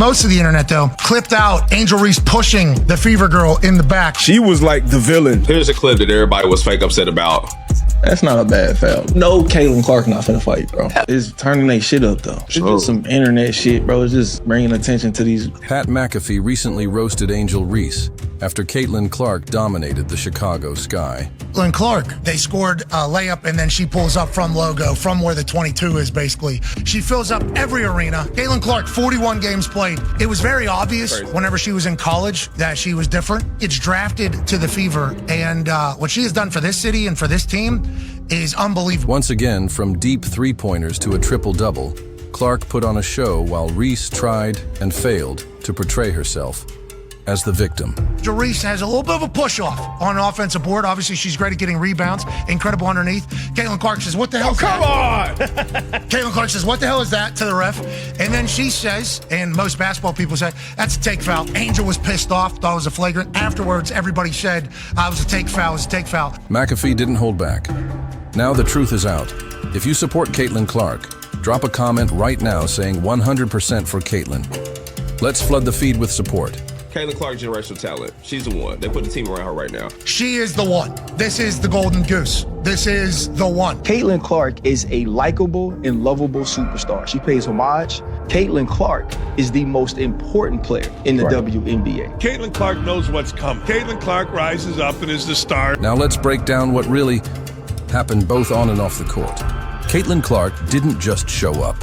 Most of the internet, though, clipped out Angel Reese pushing the Fever girl in the back. She was like the villain. Here's a clip that everybody was fake upset about. That's not a bad foul. No, Caitlin Clark not finna fight, bro. It's turning they shit up, though. It's just some internet shit, bro. It's just bringing attention to these. Pat McAfee recently roasted Angel Reese after Caitlin Clark dominated the Chicago Sky. Caitlin Clark, they scored a layup, and then she pulls up from logo, from where the 22 is, basically. She fills up every arena. Caitlin Clark, 41 games played. It was very obvious whenever she was in college that she was different. It's drafted to the Fever, and what she has done for this city and for this team is unbelievable. Once again, from deep three-pointers to a triple-double, Clark put on a show while Reese tried and failed to portray herself as the victim. Angel Reese has a little bit of a push-off on an offensive board. Obviously, she's great at getting rebounds, incredible underneath. Caitlin Clark says, what the hell is that? Come on! Caitlin Clark says, what the hell is that, to the ref? And then she says, and most basketball people say, that's a take foul. Angel was pissed off, thought it was a flagrant. Afterwards, everybody said, it was a take foul, it was a take foul. McAfee didn't hold back. Now the truth is out. If you support Caitlin Clark, drop a comment right now saying 100% for Caitlin. Let's flood the feed with support. Caitlin Clark, generational talent. She's the one. They put the team around her right now. She is the one. This is the golden goose. This is the one. Caitlin Clark is a likable and lovable superstar. She pays homage. Caitlin Clark is the most important player in the WNBA. Caitlin Clark knows what's coming. Caitlin Clark rises up and is the star. Now let's break down what really happened both on and off the court. Caitlin Clark didn't just show up.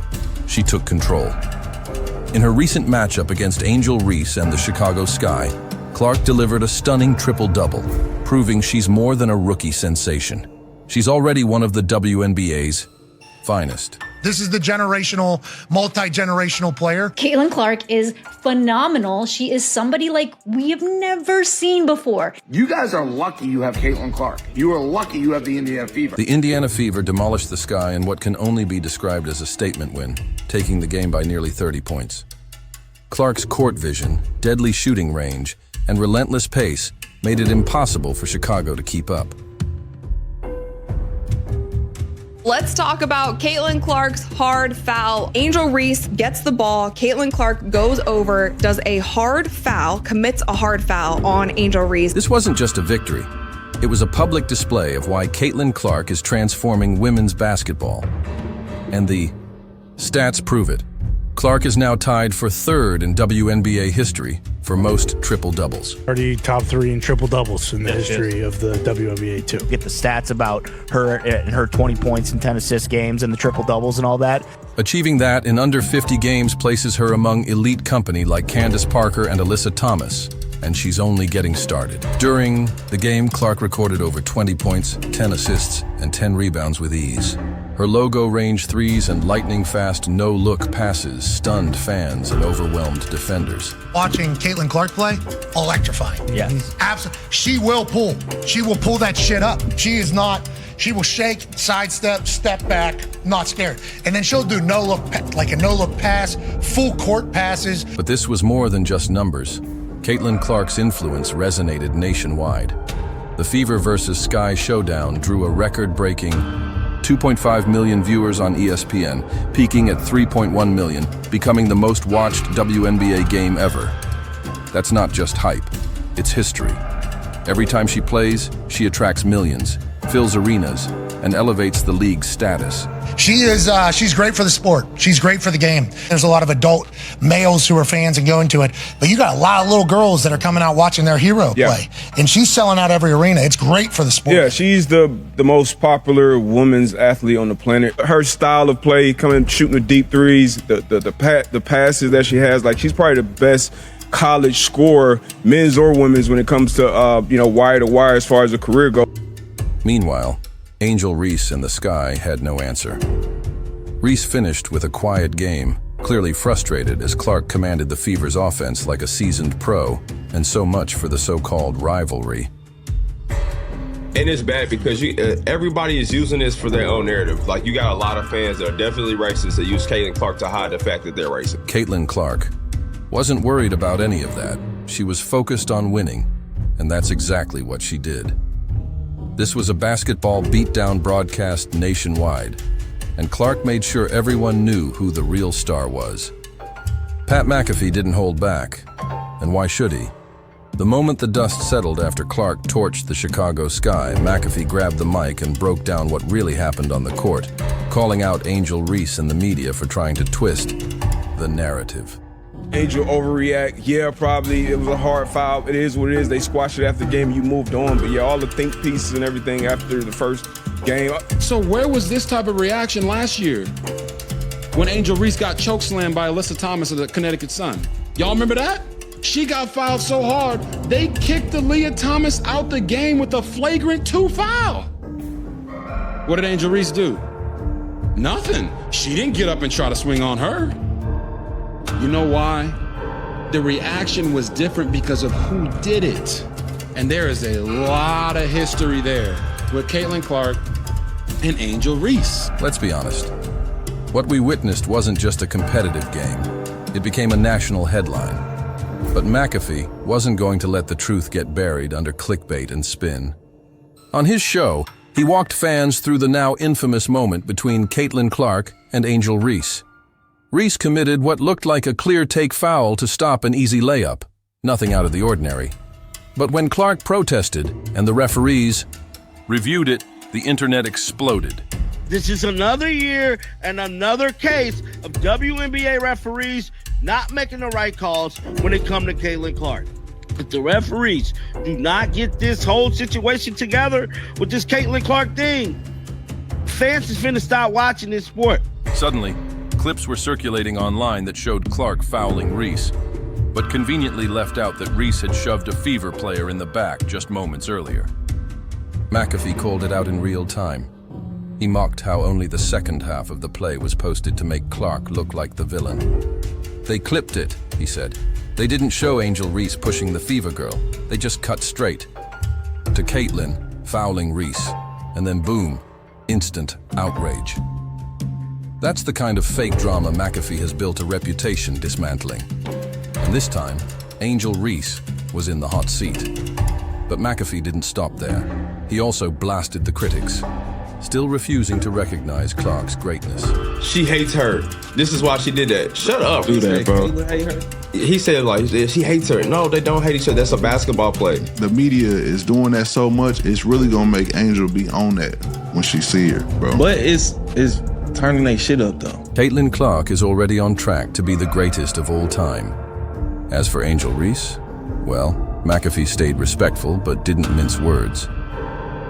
She took control. In her recent matchup against Angel Reese and the Chicago Sky, Clark delivered a stunning triple-double, proving she's more than a rookie sensation. She's already one of the WNBA's finest. This is the generational, multi-generational player. Caitlin Clark is phenomenal. She is somebody like we have never seen before. You guys are lucky you have Caitlin Clark. You are lucky you have the Indiana Fever. The Indiana Fever demolished the Sky in what can only be described as a statement win, taking the game by nearly 30 points. Clark's court vision, deadly shooting range, and relentless pace made it impossible for Chicago to keep up. Let's talk about Caitlin Clark's hard foul. Angel Reese gets the ball. Caitlin Clark goes over, does a hard foul, commits a hard foul on Angel Reese. This wasn't just a victory. It was a public display of why Caitlin Clark is transforming women's basketball. And the stats prove it. Clark is now tied for third in WNBA history for most triple-doubles. Already top 3 in triple-doubles in the history of the WNBA, too. Get the stats about her and her 20 points and 10 assist games and the triple-doubles and all that. Achieving that in under 50 games places her among elite company like Candace Parker and Alyssa Thomas, and she's only getting started. During the game, Clark recorded over 20 points, 10 assists, and 10 rebounds with ease. Her logo-range threes and lightning-fast no-look passes stunned fans and overwhelmed defenders. Watching Caitlin Clark play, electrifying. Yes. Absolutely. She will pull. She will pull that shit up. She is not, she will shake, sidestep, step back, not scared. And then she'll do no-look, like a no-look pass, full court passes. But this was more than just numbers. Caitlin Clark's influence resonated nationwide. The Fever vs. Sky showdown drew a record-breaking 2.5 million viewers on ESPN, peaking at 3.1 million, becoming the most watched WNBA game ever. That's not just hype, it's history. Every time she plays, she attracts millions, fills arenas, and elevates the league's status. She's great for the sport. She's great for the game. There's a lot of adult males who are fans and go into it, but you got a lot of little girls that are coming out watching their hero play, and she's selling out every arena. It's great for the sport. Yeah, she's the most popular women's athlete on the planet. Her style of play, coming shooting the deep threes, the passes that she has, like she's probably the best college scorer, men's or women's, when it comes to wire to wire as far as a career goes. Meanwhile, Angel Reese and the Sky had no answer. Reese finished with a quiet game, clearly frustrated as Clark commanded the Fever's offense like a seasoned pro, and so much for the so-called rivalry. And it's bad because everybody is using this for their own narrative. Like, you got a lot of fans that are definitely racist that use Caitlin Clark to hide the fact that they're racist. Caitlin Clark wasn't worried about any of that. She was focused on winning, and that's exactly what she did. This was a basketball beatdown broadcast nationwide, and Clark made sure everyone knew who the real star was. Pat McAfee didn't hold back. And why should he? The moment the dust settled after Clark torched the Chicago sky, McAfee grabbed the mic and broke down what really happened on the court, calling out Angel Reese and the media for trying to twist the narrative. Angel overreact. Yeah, probably it was a hard foul. It is what it is. They squashed it after the game. You moved on. But yeah, all the think pieces and everything after the first game. So where was this type of reaction last year when Angel Reese got chokeslammed by Alyssa Thomas of the Connecticut Sun? Y'all remember that? She got fouled so hard, they kicked Aaliyah Thomas out the game with a flagrant 2 foul. What did Angel Reese do? Nothing. She didn't get up and try to swing on her. You know why? The reaction was different because of who did it. And there is a lot of history there with Caitlin Clark and Angel Reese. Let's be honest. What we witnessed wasn't just a competitive game. It became a national headline. But McAfee wasn't going to let the truth get buried under clickbait and spin. On his show, he walked fans through the now infamous moment between Caitlin Clark and Angel Reese. Reese committed what looked like a clear-take foul to stop an easy layup, nothing out of the ordinary. But when Clark protested and the referees reviewed it, the internet exploded. This is another year and another case of WNBA referees not making the right calls when it comes to Caitlin Clark. If the referees do not get this whole situation together with this Caitlin Clark thing, fans is finna start watching this sport. Suddenly, clips were circulating online that showed Clark fouling Reese, but conveniently left out that Reese had shoved a Fever player in the back just moments earlier. McAfee called it out in real time. He mocked how only the second half of the play was posted to make Clark look like the villain. They clipped it, he said. They didn't show Angel Reese pushing the Fever girl. They just cut straight to Caitlin fouling Reese, and then boom, instant outrage. That's the kind of fake drama McAfee has built a reputation dismantling. And this time, Angel Reese was in the hot seat. But McAfee didn't stop there. He also blasted the critics, still refusing to recognize Clark's greatness. She hates her. This is why she did that. Shut up. Do that, bro. He said, like, she hates her. No, they don't hate each other. That's a basketball play. The media is doing that so much, it's really gonna make Angel be on that when she see her, bro. But it's turning their shit up, though. Caitlin Clark is already on track to be the greatest of all time. As for Angel Reese, well, McAfee stayed respectful but didn't mince words.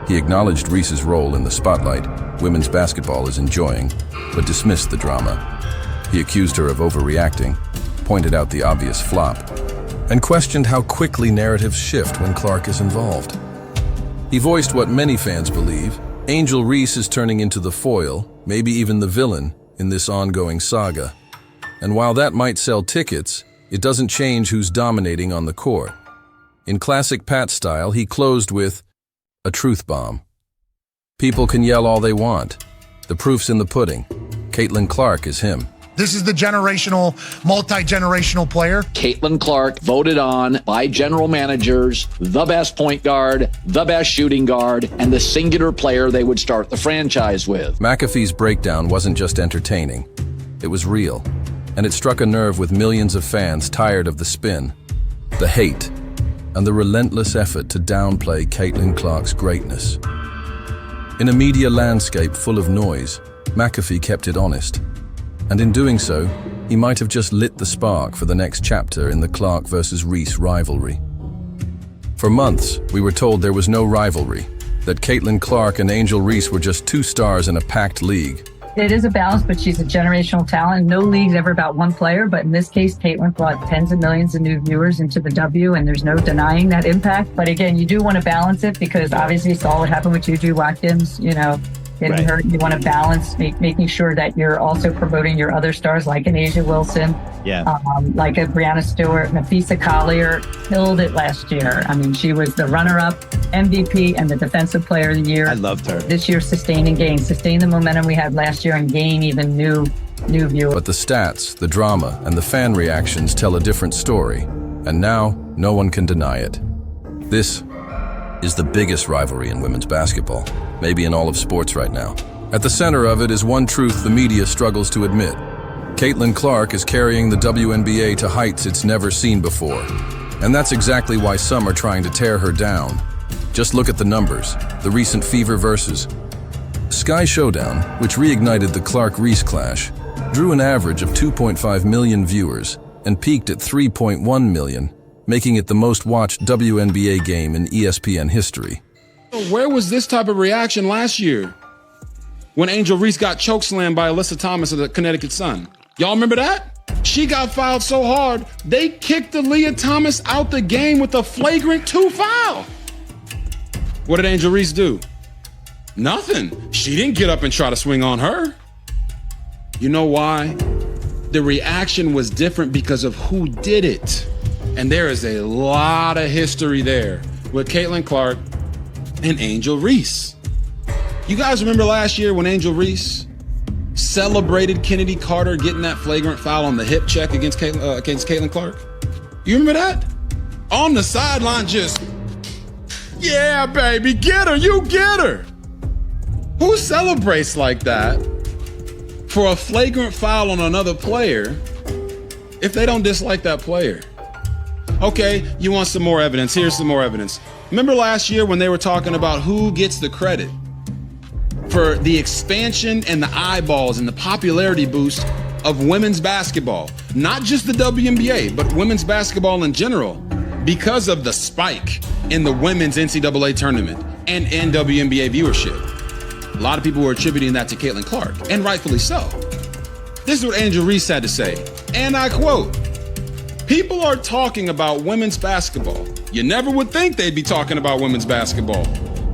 He acknowledged Reese's role in the spotlight women's basketball is enjoying, but dismissed the drama. He accused her of overreacting, pointed out the obvious flop, and questioned how quickly narratives shift when Clark is involved. He voiced what many fans believe: Angel Reese is turning into the foil, maybe even the villain, in this ongoing saga. And while that might sell tickets, it doesn't change who's dominating on the court. In classic Pat style, he closed with a truth bomb. People can yell all they want. The proof's in the pudding. Caitlin Clark is him. This is the generational, multi-generational player. Caitlin Clark voted on by general managers, the best point guard, the best shooting guard, and the singular player they would start the franchise with. McAfee's breakdown wasn't just entertaining. It was real, and it struck a nerve with millions of fans tired of the spin, the hate, and the relentless effort to downplay Caitlin Clark's greatness. In a media landscape full of noise, McAfee kept it honest. And in doing so, he might have just lit the spark for the next chapter in the Clark versus Reese rivalry. For months, we were told there was no rivalry, that Caitlin Clark and Angel Reese were just two stars in a packed league. It is a balance, but she's a generational talent. No league's ever about one player, but in this case, Caitlin brought tens of millions of new viewers into the W, and there's no denying that impact. But again, you do want to balance it because obviously you saw what happened with Juju Watkins, getting hurt. You want to balance, making sure that you're also promoting your other stars like an Asia Wilson, like a Brianna Stewart. Nafisa Collier killed it last year. I mean, she was the runner-up, MVP, and the Defensive Player of the Year. I loved her. This year, sustain the momentum we had last year and gain even new viewers. But the stats, the drama, and the fan reactions tell a different story. And now, no one can deny it. This is the biggest rivalry in women's basketball, maybe in all of sports right now. At the center of it is one truth the media struggles to admit. Caitlin Clark is carrying the WNBA to heights it's never seen before. And that's exactly why some are trying to tear her down. Just look at the numbers, the recent Fever versus Sky Showdown, which reignited the Clark-Reese clash, drew an average of 2.5 million viewers and peaked at 3.1 million, making it the most watched WNBA game in ESPN history. Where was this type of reaction last year when Angel Reese got chokeslammed by Alyssa Thomas of the Connecticut Sun? Y'all remember that? She got fouled so hard, they kicked Leah Thomas out the game with a flagrant 2 foul. What did Angel Reese do? Nothing. She didn't get up and try to swing on her. You know why? The reaction was different because of who did it. And there is a lot of history there with Caitlin Clark and Angel Reese. You guys remember last year when Angel Reese celebrated Kennedy Carter getting that flagrant foul on the hip check against Caitlin Clark? You remember that? On the sideline, just, yeah, baby, get her, you get her. Who celebrates like that for a flagrant foul on another player if they don't dislike that player? Okay, you want some more evidence? Here's some more evidence. Remember last year when they were talking about who gets the credit for the expansion and the eyeballs and the popularity boost of women's basketball? Not just the WNBA, but women's basketball in general, because of the spike in the women's NCAA tournament and WNBA viewership. A lot of people were attributing that to Caitlin Clark, and rightfully so. This is what Angel Reese had to say, and I quote, "People are talking about women's basketball. You never would think they'd be talking about women's basketball.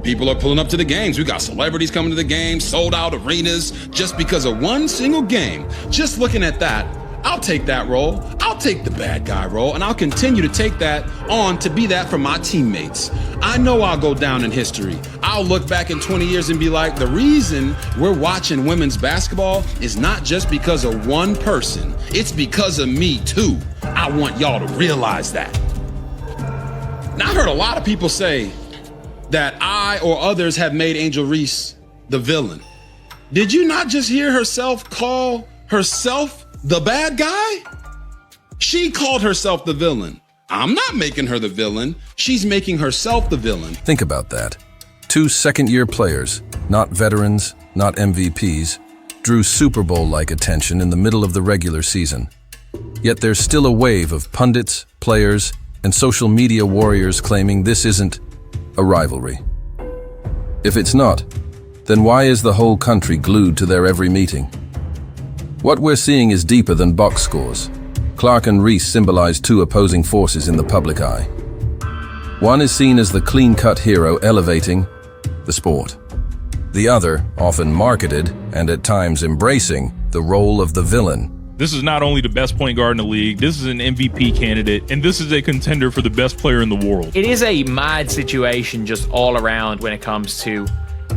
People are pulling up to the games. We got celebrities coming to the games, sold out arenas, just because of one single game. Just looking at that, I'll take that role. I'll take the bad guy role, and I'll continue to take that on to be that for my teammates. I know I'll go down in history. I'll look back in 20 years and be like, the reason we're watching women's basketball is not just because of one person. It's because of me too. I want y'all to realize that." Now, I heard a lot of people say that I or others have made Angel Reese the villain. Did you not just hear herself call herself the bad guy? She called herself the villain. I'm not making her the villain. She's making herself the villain. Think about that. 2 second-year players, not veterans, not MVPs, drew Super Bowl-like attention in the middle of the regular season. Yet there's still a wave of pundits, players, and social media warriors claiming this isn't a rivalry. If it's not, then why is the whole country glued to their every meeting? What we're seeing is deeper than box scores. Clark and Reese symbolize 2 opposing forces in the public eye. One is seen as the clean-cut hero elevating the sport. The other, often marketed and at times embracing, the role of the villain. This is not only the best point guard in the league, this is an MVP candidate, and this is a contender for the best player in the world. It is a mad situation just all around when it comes to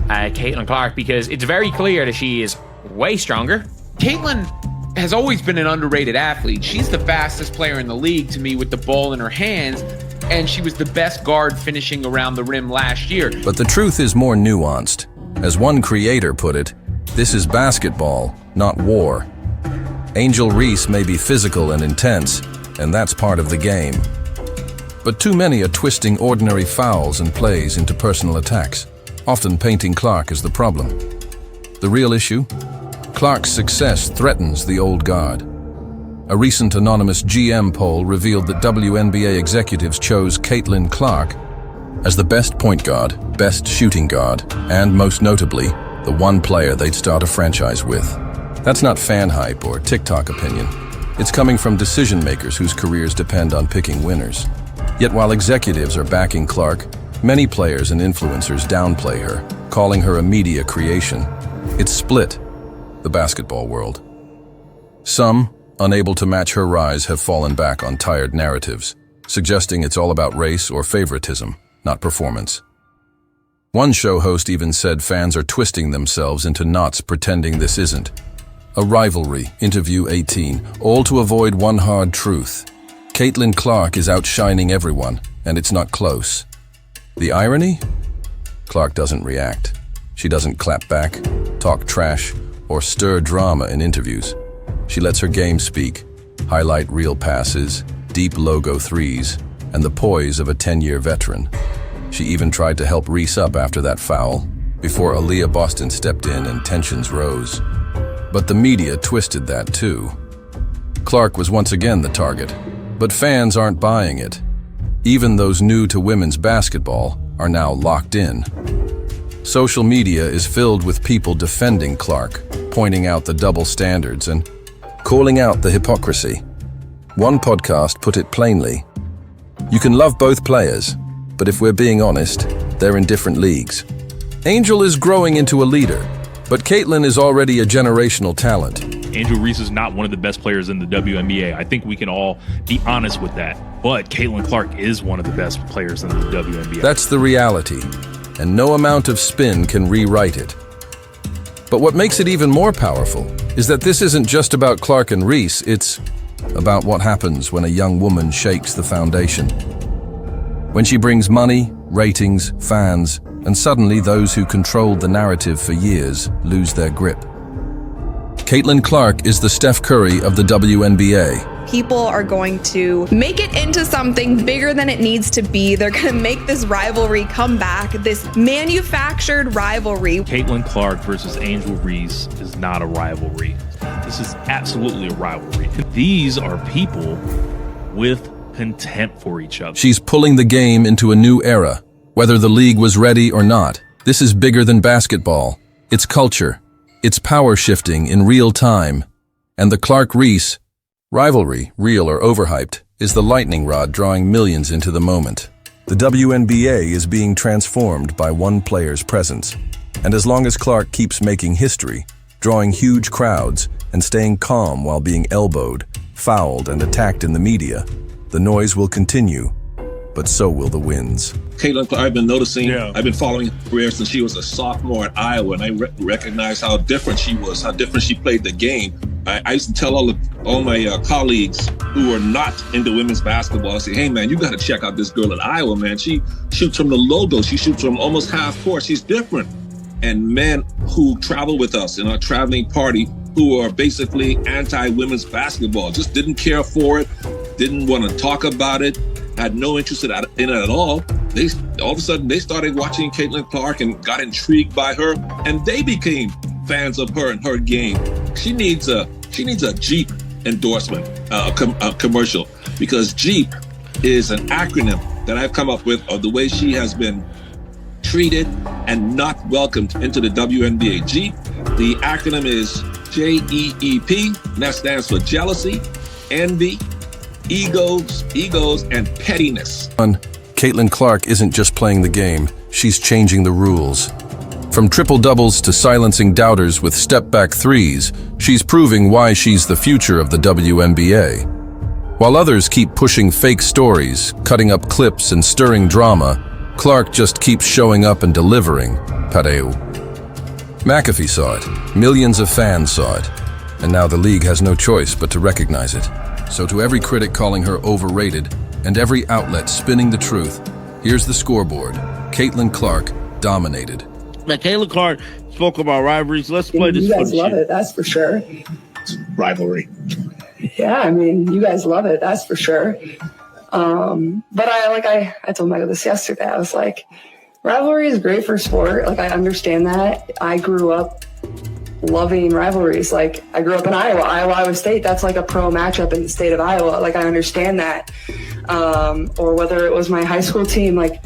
Caitlin Clark, because it's very clear that she is way stronger. Caitlin has always been an underrated athlete. She's the fastest player in the league to me with the ball in her hands, and she was the best guard finishing around the rim last year. But the truth is more nuanced. As one creator put it, this is basketball, not war. Angel Reese may be physical and intense, and that's part of the game. But too many are twisting ordinary fouls and plays into personal attacks, often painting Clark as the problem. The real issue? Clark's success threatens the old guard. A recent anonymous GM poll revealed that WNBA executives chose Caitlin Clark as the best point guard, best shooting guard, and most notably, the one player they'd start a franchise with. That's not fan hype or TikTok opinion. It's coming from decision makers whose careers depend on picking winners. Yet while executives are backing Clark, many players and influencers downplay her, calling her a media creation. It's split the basketball world. Some, unable to match her rise, have fallen back on tired narratives, suggesting it's all about race or favoritism, not performance. One show host even said fans are twisting themselves into knots pretending this isn't a rivalry. Interview 18, all to avoid one hard truth. Caitlin Clark is outshining everyone, and it's not close. The irony? Clark doesn't react. She doesn't clap back, talk trash, or stir drama in interviews. She lets her game speak, highlight reel passes, deep logo threes, and the poise of a 10-year veteran. She even tried to help Reese up after that foul, before Aaliyah Boston stepped in and tensions rose. But the media twisted that too. Clark was once again the target, but fans aren't buying it. Even those new to women's basketball are now locked in. Social media is filled with people defending Clark, pointing out the double standards and calling out the hypocrisy. One podcast put it plainly: you can love both players, but if we're being honest, they're in different leagues. Angel is growing into a leader, but Caitlin is already a generational talent. Angel Reese is not one of the best players in the WNBA. I think we can all be honest with that. But Caitlin Clark is one of the best players in the WNBA. That's the reality, and no amount of spin can rewrite it. But what makes it even more powerful is that this isn't just about Clark and Reese, it's about what happens when a young woman shakes the foundation. When she brings money, ratings, fans, and suddenly those who controlled the narrative for years lose their grip. Caitlin Clark is the Steph Curry of the WNBA. People are going to make it into something bigger than it needs to be. They're going to make this rivalry come back, this manufactured rivalry. Caitlin Clark versus Angel Reese is not a rivalry. This is absolutely a rivalry. These are people with contempt for each other. She's pulling the game into a new era, whether the league was ready or not. This is bigger than basketball. It's culture. It's power shifting in real time. And the Clark-Reese rivalry, real or overhyped, is the lightning rod drawing millions into the moment. The WNBA is being transformed by one player's presence. And as long as Clark keeps making history, drawing huge crowds, and staying calm while being elbowed, fouled, and attacked in the media, the noise will continue, but so will the wins. Caitlin Clark, I've been noticing, I've been following her career since she was a sophomore at Iowa, and I recognized how different she was, how different she played the game. I used to tell all my colleagues who are not into women's basketball, I say, hey man, you got to check out this girl at Iowa, man. She shoots from the logo, she shoots from almost half court, she's different. And men who travel with us in our traveling party who are basically anti-women's basketball, just didn't care for it, didn't want to talk about it, had no interest in it at all. All of a sudden, they started watching Caitlin Clark and got intrigued by her, and they became fans of her and her game. She needs a Jeep endorsement, commercial, because Jeep is an acronym that I've come up with of the way she has been treated and not welcomed into the WNBA. Jeep, the acronym is JEEP, and that stands for jealousy, envy, egos, and pettiness. Caitlin Clark isn't just playing the game, she's changing the rules. From triple doubles to silencing doubters with step-back threes, she's proving why she's the future of the WNBA. While others keep pushing fake stories, cutting up clips and stirring drama, Clark just keeps showing up and delivering. Pareu. McAfee saw it, millions of fans saw it, and now the league has no choice but to recognize it. So to every critic calling her overrated, and every outlet spinning the truth, here's the scoreboard. Caitlin Clark dominated. Man, Caitlin Clark spoke about rivalries. Let's play this. You guys love it, that's for sure. Rivalry. Yeah, I mean, you guys love it, that's for sure. But I told Michael this yesterday. I was like, rivalry is great for sport. Like, I understand that. I grew up loving rivalries. Like, I grew up in Iowa State. That's like a pro matchup in the state of Iowa. Like, I understand that. Or whether it was my high school team, like,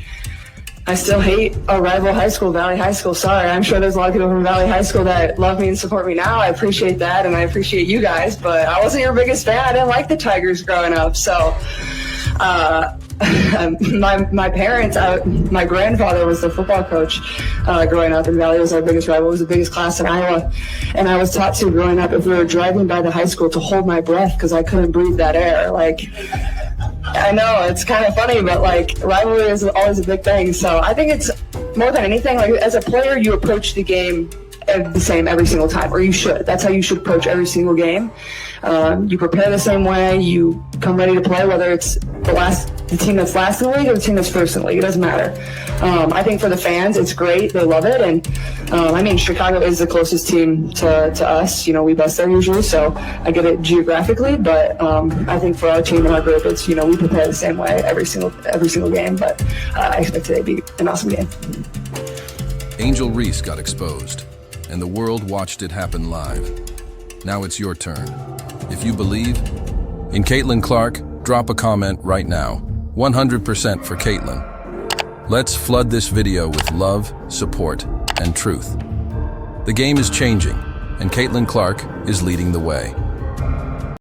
I still hate a rival high school, Valley High School. Sorry, I'm sure there's a lot of people from Valley High School that love me and support me now. I appreciate that, and I appreciate you guys, but I wasn't your biggest fan. I didn't like the Tigers growing up, so my parents, my grandfather was the football coach growing up, and Valley was our biggest rival. It was the biggest class in Iowa, and I was taught to, growing up, if we were driving by the high school, to hold my breath because I couldn't breathe that air. Like, I know it's kind of funny, but like, rivalry is always a big thing. So I think it's more than anything, like, as a player, you approach the game the same every single time, or you should. That's how you should approach every single game. You prepare the same way, you come ready to play, whether it's the team that's last in the league or the team that's first in the league. It doesn't matter. I think for the fans, it's great. They love it. And I mean, Chicago is the closest team to us. You know, we bust there usually, so I get it geographically. But I think for our team and our group, it's, you know, we prepare the same way every single game. But I expect today to be an awesome game. Angel Reese got exposed, and the world watched it happen live. Now it's your turn. If you believe in Caitlin Clark, drop a comment right now. 100% for Caitlin. Let's flood this video with love, support, and truth. The game is changing, and Caitlin Clark is leading the way.